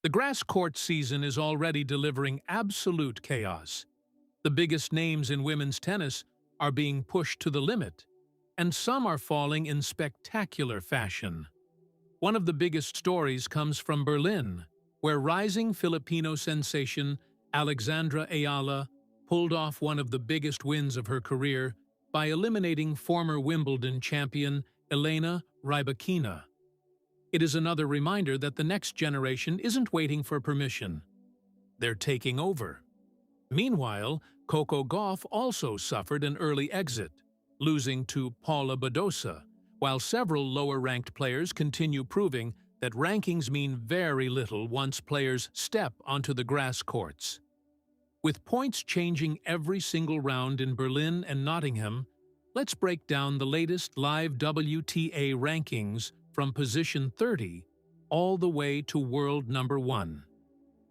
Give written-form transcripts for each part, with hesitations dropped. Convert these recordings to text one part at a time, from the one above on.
The grass court season is already delivering absolute chaos. The biggest names in women's tennis are being pushed to the limit, and some are falling in spectacular fashion. One of the biggest stories comes from Berlin, where rising Filipino sensation Alexandra Eala pulled off one of the biggest wins of her career by eliminating former Wimbledon champion Elena Rybakina. It is another reminder that the next generation isn't waiting for permission. They're taking over. Meanwhile, Coco Gauff also suffered an early exit, losing to Paula Badosa, while several lower-ranked players continue proving that rankings mean very little once players step onto the grass courts. With points changing every single round in Berlin and Nottingham, let's break down the latest live WTA rankings from position 30 all the way to world number 1.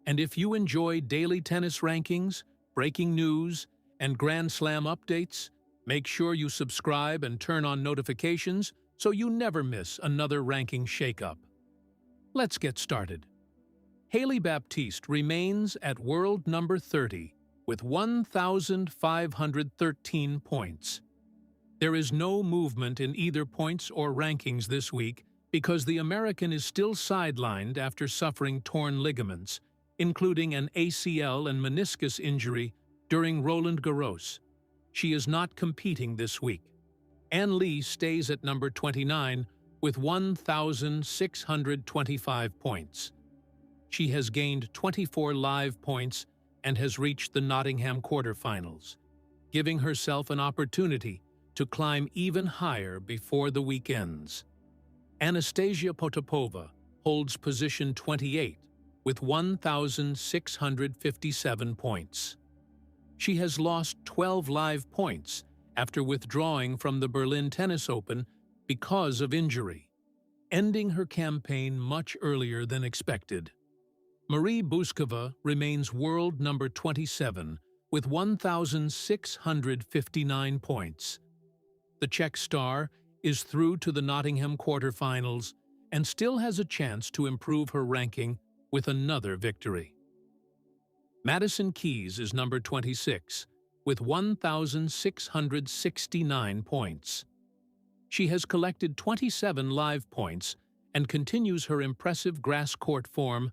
And if you enjoy daily tennis rankings, breaking news, and Grand Slam updates, make sure you subscribe and turn on notifications so you never miss another ranking shakeup. Let's get started. Hailey Baptiste remains at world number 30 with 1,513 points. There is no movement in either points or rankings this week because the American is still sidelined after suffering torn ligaments, including an ACL and meniscus injury during Roland Garros. She is not competing this week. Ann Lee stays at number 29 with 1,625 points. She has gained 24 live points and has reached the Nottingham quarterfinals, giving herself an opportunity to climb even higher before the week ends. Anastasia Potapova holds position 28 with 1,657 points. She has lost 12 live points after withdrawing from the Berlin Tennis Open because of injury, ending her campaign much earlier than expected. Marie Buskova remains world number 27 with 1,659 points. The Czech star is through to the Nottingham quarterfinals and still has a chance to improve her ranking with another victory. Madison Keys is number 26 with 1,669 points. She has collected 27 live points and continues her impressive grass court form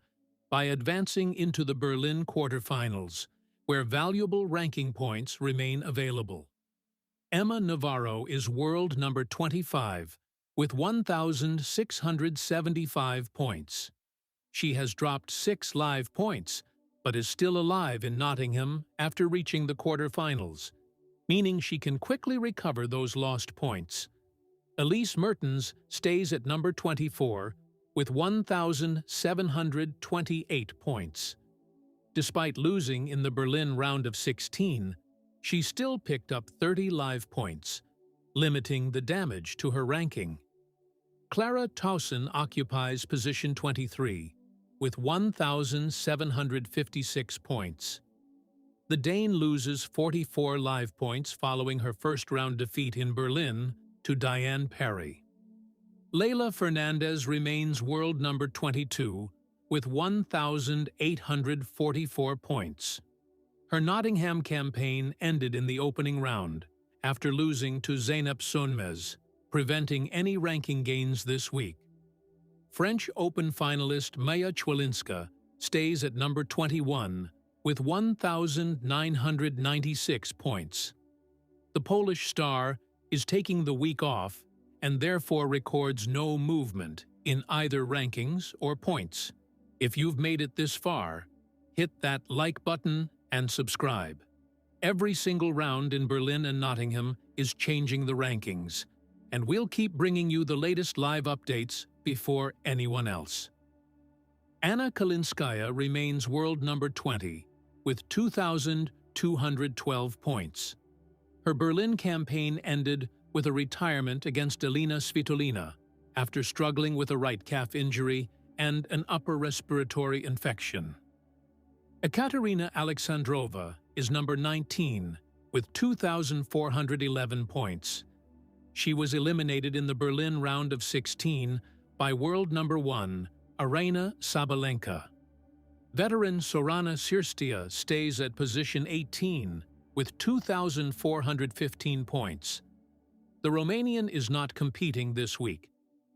by advancing into the Berlin quarterfinals, where valuable ranking points remain available. Emma Navarro is world number 25 with 1,675 points. She has dropped 6 live points, but is still alive in Nottingham after reaching the quarterfinals, meaning she can quickly recover those lost points. Elise Mertens stays at number 24 with 1,728 points. Despite losing in the Berlin round of 16, she still picked up 30 live points, limiting the damage to her ranking. Clara Tauson occupies position 23 with 1,756 points. The Dane loses 44 live points following her first-round defeat in Berlin to Diane Parry. Leylah Fernandez remains world number 22 with 1,844 points. Her Nottingham campaign ended in the opening round after losing to Zeynep Sönmez, preventing any ranking gains this week. French Open finalist Maya Chwelinska stays at number 21 with 1,996 points. The Polish star is taking the week off and therefore records no movement in either rankings or points. If you've made it this far, hit that like button and subscribe. Every single round in Berlin and Nottingham is changing the rankings, and we'll keep bringing you the latest live updates before anyone else. Anna Kalinskaya remains world number 20 with 2,212 points. Her Berlin campaign ended with a retirement against Elina Svitolina after struggling with a right calf injury and an upper respiratory infection. Ekaterina Alexandrova is number 19 with 2,411 points. She was eliminated in the Berlin round of 16 by world number 1, Aryna Sabalenka. Veteran Sorana Cirstea stays at position 18 with 2,415 points. The Romanian is not competing this week.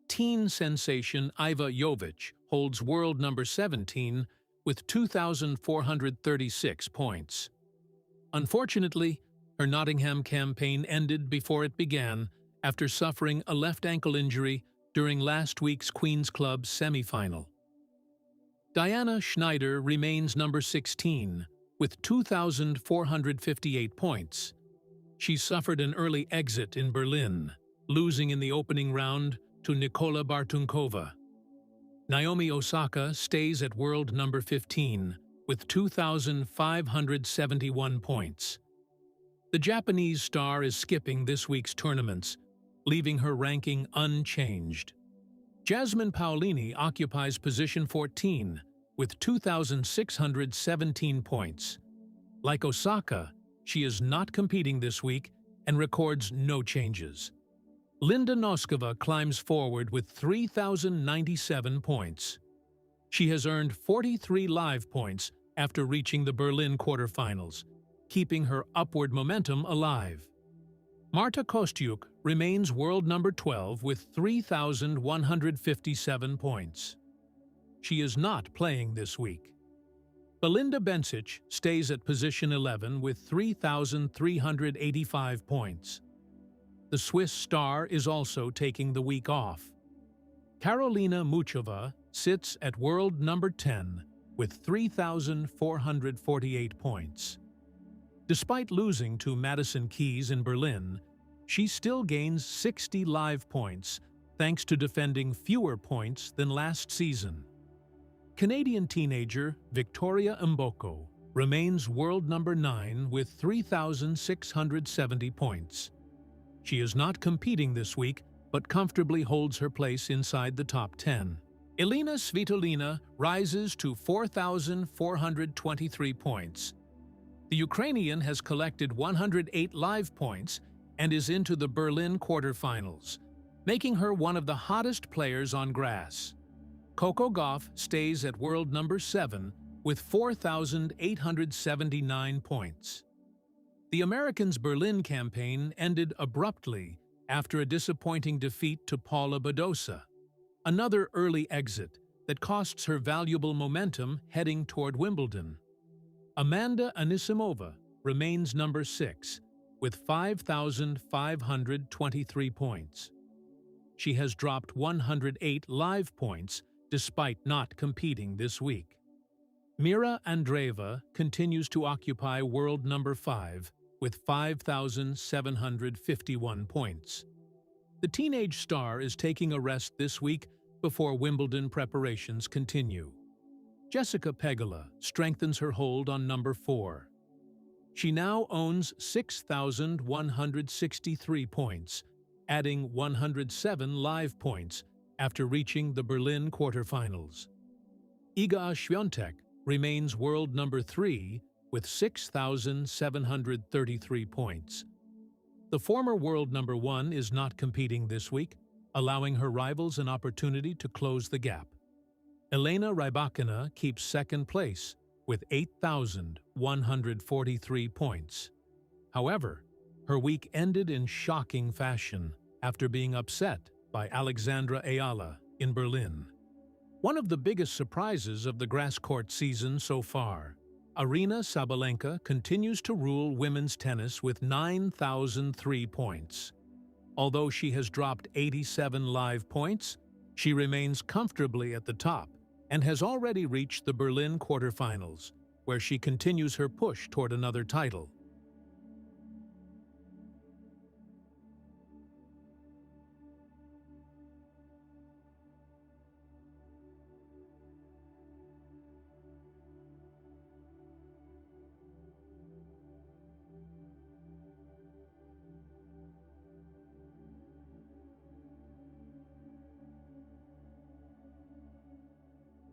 Teen sensation Iva Jovic holds world number 17 with 2,436 points. Unfortunately, her Nottingham campaign ended before it began after suffering a left ankle injury during last week's Queen's Club semi-final. Diana Schneider remains number 16 with 2,458 points. She suffered an early exit in Berlin, losing in the opening round to Nikola Bartunkova. Naomi Osaka stays at world number 15 with 2,571 points. The Japanese star is skipping this week's tournaments, leaving her ranking unchanged. Jasmine Paolini occupies position 14 with 2,617 points. Like Osaka, she is not competing this week and records no changes. Linda Noskova climbs forward with 3,097 points. She has earned 43 live points after reaching the Berlin quarterfinals, keeping her upward momentum alive. Marta Kostyuk remains world number 12 with 3,157 points. She is not playing this week. Belinda Bencic stays at position 11 with 3,385 points. The Swiss star is also taking the week off. Karolina Muchova sits at world number 10 with 3,448 points. Despite losing to Madison Keys in Berlin, she still gains 60 live points thanks to defending fewer points than last season. Canadian teenager Victoria Mboko remains world number 9 with 3,670 points. She is not competing this week, but comfortably holds her place inside the top 10. Elina Svitolina rises to 4,423 points. The Ukrainian has collected 108 live points and is into the Berlin quarterfinals, making her one of the hottest players on grass. Coco Gauff stays at world number 7 with 4,879 points. The Americans' Berlin campaign ended abruptly after a disappointing defeat to Paula Badosa, another early exit that costs her valuable momentum heading toward Wimbledon. Amanda Anisimova remains number 6 with 5,523 points. She has dropped 108 live points despite not competing this week. Mira Andreeva continues to occupy world number 5 with 5,751 points. The teenage star is taking a rest this week before Wimbledon preparations continue. Jessica Pegula strengthens her hold on number 4. She now owns 6,163 points, adding 107 live points after reaching the Berlin quarterfinals. Iga Świątek remains world number 3 with 6,733 points. The former world number 1 is not competing this week, allowing her rivals an opportunity to close the gap. Elena Rybakina keeps second place with 8,143 points. However, her week ended in shocking fashion after being upset by Alexandra Eala in Berlin. One of the biggest surprises of the grass court season so far, Aryna Sabalenka continues to rule women's tennis with 9,003 points. Although she has dropped 87 live points, she remains comfortably at the top and has already reached the Berlin quarterfinals, where she continues her push toward another title.